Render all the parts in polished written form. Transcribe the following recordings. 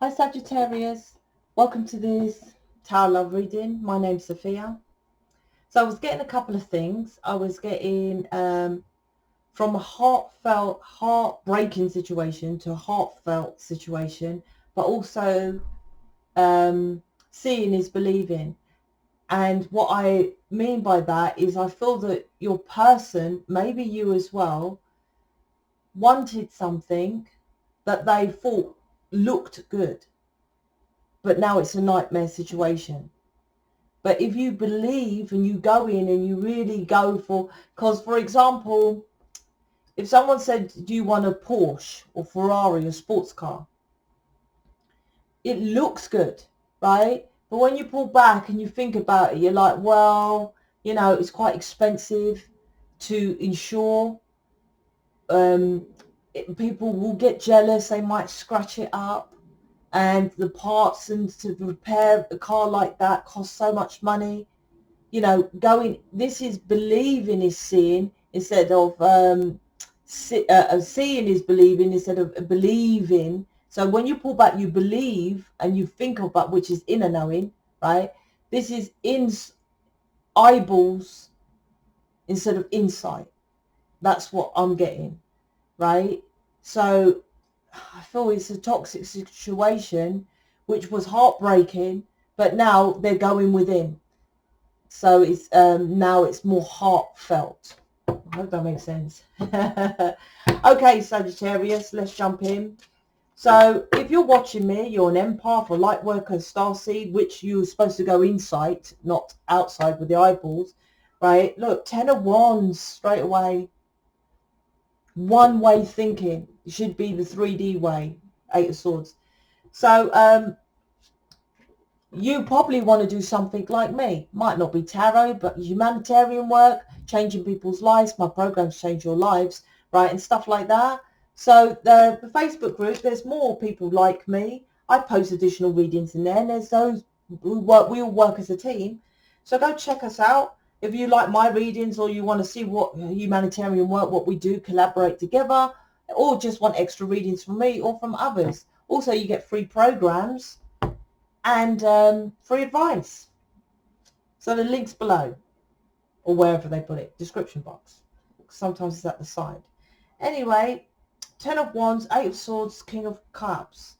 Hi Sagittarius, welcome to this Tower Love reading. My name's Sophia. So I was getting a couple of things. I was getting from a heartfelt, heartbreaking situation to a heartfelt situation, but also seeing is believing. And what I mean by that is I feel that your person, maybe you as well, wanted something that they thought looked good, but now it's a nightmare situation. But if you believe and you go in and you really go for, because for example, if someone said, do you want a Porsche or Ferrari or sports car? It looks good, right? But when you pull back and you think about it, you're like, well, it's quite expensive to insure. People will get jealous. They might scratch it up. And the parts and to repair a car like that costs so much money. This is believing is seeing instead of seeing is believing instead of believing. So when you pull back, you believe and you think about, which is inner knowing, right? This is in eyeballs instead of insight. That's what I'm getting, right? So I feel it's a toxic situation, which was heartbreaking, but now they're going within. So it's now it's more heartfelt. I hope that makes sense. Okay, Sagittarius, let's jump in. So if you're watching me, you're an empath or lightworker, starseed, which you're supposed to go inside, not outside with the eyeballs, right? Look, 10 of Wands straight away. One way thinking. It should be the 3D way. 8 of Swords. So you probably want to do something like me. Might not be tarot, but humanitarian work, changing people's lives. My programs change your lives, right? And stuff like that. So the Facebook group, there's more people like me. I post additional readings in there, and there's those who work. We all work as a team. So go check us out. If you like my readings or you want to see what humanitarian work, what we do, collaborate together, or just want extra readings from me or from others. Also, you get free programs and free advice. So the link's below or wherever they put it, description box. Sometimes it's at the side. Anyway, 10 of Wands, 8 of Swords, King of Cups.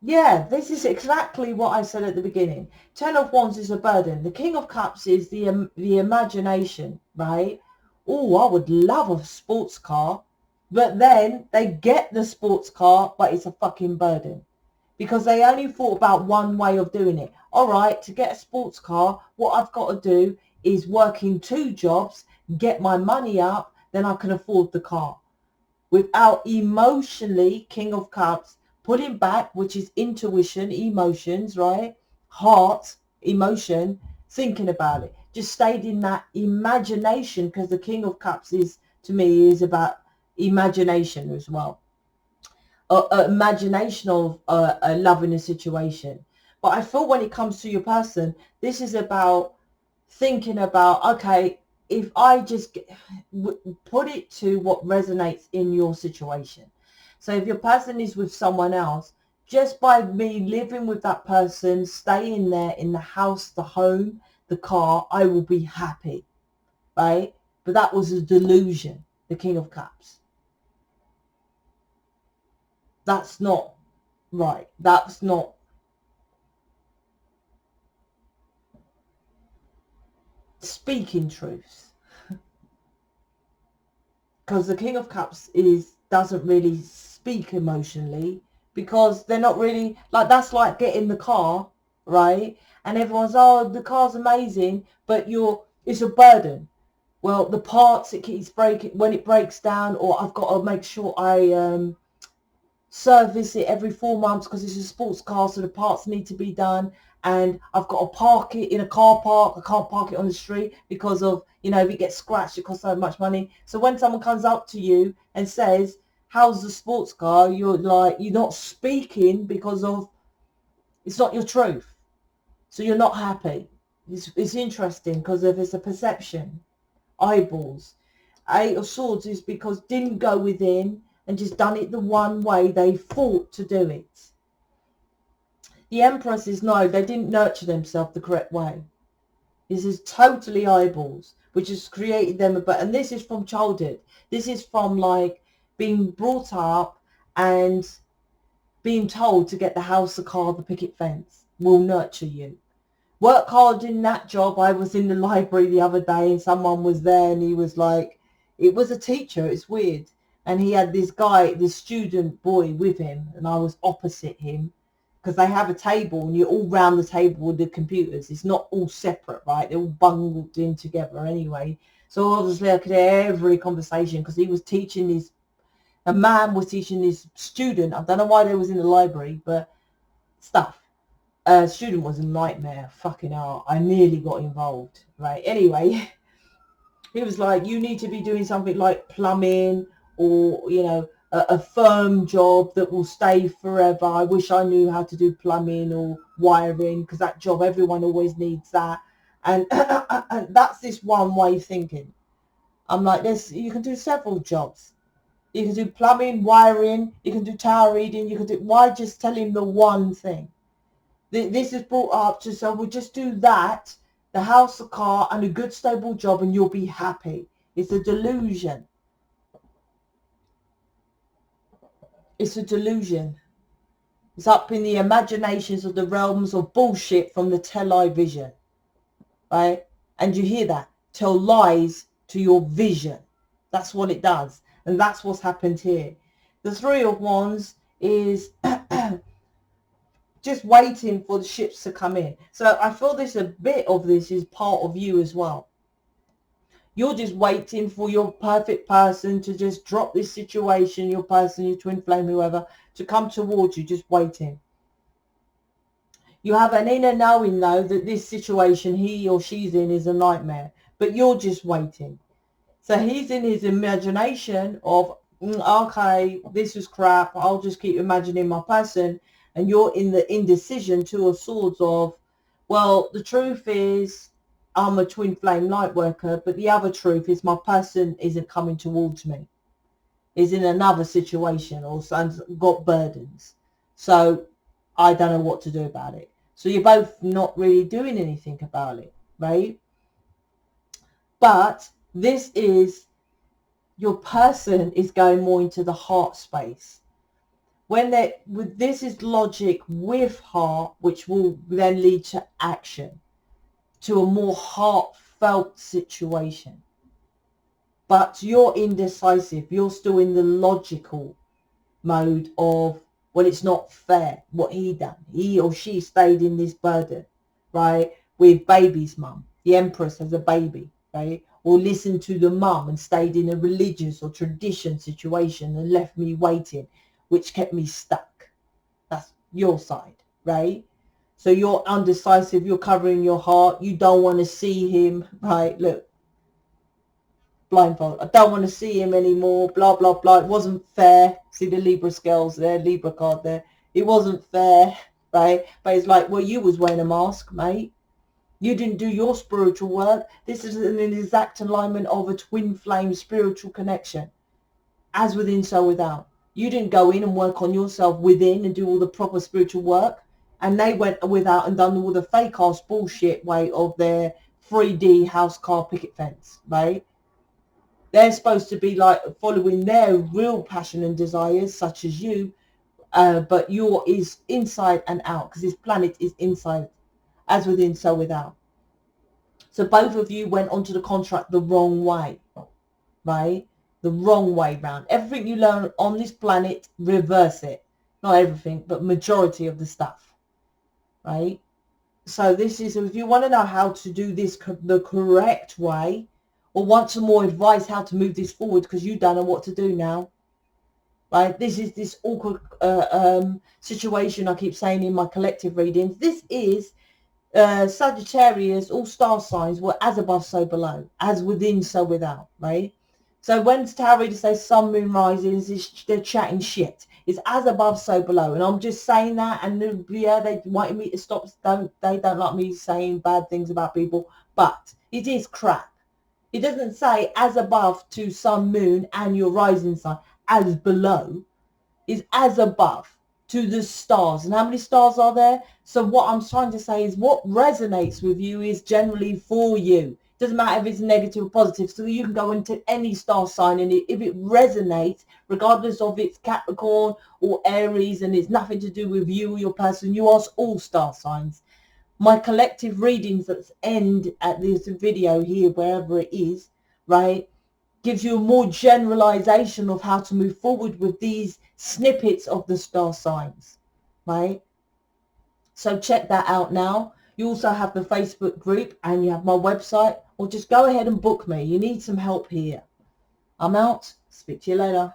Yeah, this is exactly what I said at the beginning. 10 of Wands is a burden. The King of Cups is the imagination, right? Oh, I would love a sports car. But then they get the sports car, but it's a fucking burden. Because they only thought about one way of doing it. All right, to get a sports car, what I've got to do is work in 2 jobs, get my money up, then I can afford the car. Without emotionally, King of Cups, pulling back, which is intuition, emotions, right? Heart, emotion, thinking about it. Just stayed in that imagination, because the King of Cups is, to me, is about imagination as well. Imagination of loving a situation. But I feel when it comes to your person, this is about thinking about, okay, if I just put it to what resonates in your situation. So if your person is with someone else, just by me living with that person, staying there in the house, the home, the car, I will be happy, right? But that was a delusion, the King of Cups. That's not right. That's not speaking truth. Because the King of Cups doesn't really speak emotionally, because they're not really, like, that's like getting the car, right? And everyone's, oh, the car's amazing, but it's a burden. Well, the parts, it keeps breaking when it breaks down, or I've got to make sure I service it every 4 months because it's a sports car, so the parts need to be done, and I've got to park it in a car park. I can't park it on the street because of, if it gets scratched, it costs so much money. So when someone comes up to you and says, how's the sports car, you're like, you're not speaking because of, it's not your truth. So you're not happy. It's interesting because if it's a perception, eyeballs. 8 of Swords is because didn't go within, and just done it the one way they thought to do it. The Empresses, no, they didn't nurture themselves the correct way. This is totally eyeballs, which has created them and this is from childhood. This is from like being brought up and being told to get the house, the car, the picket fence will nurture you. Work hard in that job. I was in the library the other day and someone was there and he was like, it was a teacher, it's weird. And he had this guy, this student boy with him, and I was opposite him because they have a table and you're all round the table with the computers. It's not all separate, right? They're all bundled in together anyway. So obviously I could hear every conversation because he was teaching this, a man was teaching this student, I don't know why they was in the library, but stuff. Student was a nightmare. Fucking hell, I nearly got involved, right? Anyway, he was like, you need to be doing something like plumbing or, you know, a firm job that will stay forever. I wish I knew how to do plumbing or wiring, because that job, everyone always needs that. And, and that's this one way of thinking. I'm like, this, you can do several jobs. You can do plumbing, wiring, you can do tarot reading, you can do, why just tell him the one thing? This is brought up to, so we'll just do that, the house, the car, and a good stable job, and you'll be happy. It's a delusion. It's a delusion. It's up in the imaginations of the realms of bullshit from the television, right? And you hear that. Tell lies to your vision. That's what it does. And that's what's happened here. The Three of Wands is just waiting for the ships to come in. So I feel this, a bit of this is part of you as well. You're just waiting for your perfect person to just drop this situation, your person, your twin flame, whoever, to come towards you, just waiting. You have an inner knowing, though, that this situation he or she's in is a nightmare, but you're just waiting. So he's in his imagination of, okay, this is crap, I'll just keep imagining my person, and you're in the indecision, Two of Swords of, well, the truth is, I'm a twin flame light worker, but the other truth is my person isn't coming towards me. Is in another situation or got burdens. So I don't know what to do about it. So you're both not really doing anything about it, right? But this is, your person is going more into the heart space. When this is logic with heart, which will then lead to action, to a more heartfelt situation. But you're indecisive. You're still in the logical mode of, well, it's not fair what he done. He or she stayed in this burden, right? With baby's mum. The Empress has a baby, right? Or listened to the mum and stayed in a religious or tradition situation and left me waiting, which kept me stuck. That's your side, right? So you're undecisive, you're covering your heart, you don't want to see him, right? Look, blindfold, I don't want to see him anymore, blah, blah, blah. It wasn't fair. See the Libra scales there, Libra card there. It wasn't fair, right? But it's like, well, you was wearing a mask, mate. You didn't do your spiritual work. This is an exact alignment of a twin flame spiritual connection. As within, so without. You didn't go in and work on yourself within and do all the proper spiritual work. And they went without and done all the fake ass bullshit way of their 3D house, car, picket fence, right? They're supposed to be like following their real passion and desires, such as you, but your is inside and out, because this planet is inside, as within, so without. So both of you went onto the contract the wrong way, right? The wrong way round. Everything you learn on this planet, reverse it. Not everything, but majority of the stuff. Right? So this is, if you want to know how to do this the correct way, or want some more advice how to move this forward because you don't know what to do now, right? This is this awkward situation I keep saying in my collective readings. This is Sagittarius, all star signs were as above, so below, as within, so without, right? So when tarot readers say sun, moon, risings, they're chatting shit. It's as above, so below. And I'm just saying that, and yeah, they wanted me to stop. They don't like me saying bad things about people, but it is crap. It doesn't say as above to sun, moon, and your rising sign. as below is as above to the stars. And how many stars are there? So what I'm trying to say is what resonates with you is generally for you. Doesn't matter if it's negative or positive. So you can go into any star sign, and if it resonates, regardless of it's Capricorn or Aries, and it's nothing to do with you or your person, you ask all star signs. My collective readings that end at this video here, wherever it is, right, gives you a more generalization of how to move forward with these snippets of the star signs, right? So check that out now. You also have the Facebook group and you have my website, or just go ahead and book me. You need some help here. I'm out. Speak to you later.